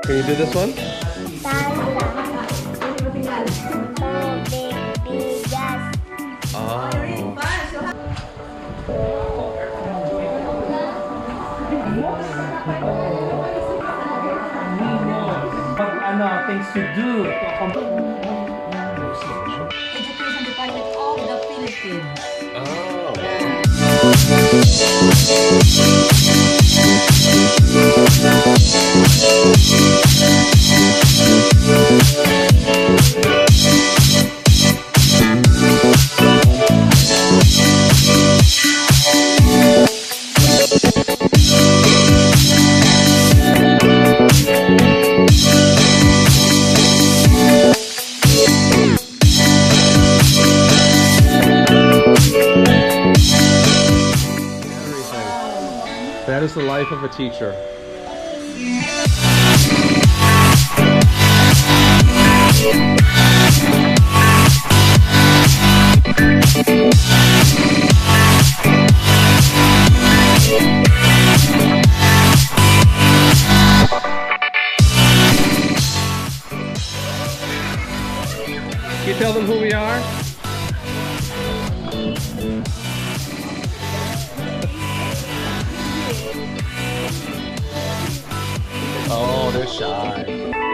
Can you do this one? Oh. Things to do. Education Department of the Philippines. Oh. That is the life of a teacher. Can you tell them who we are? Oh, they're shy.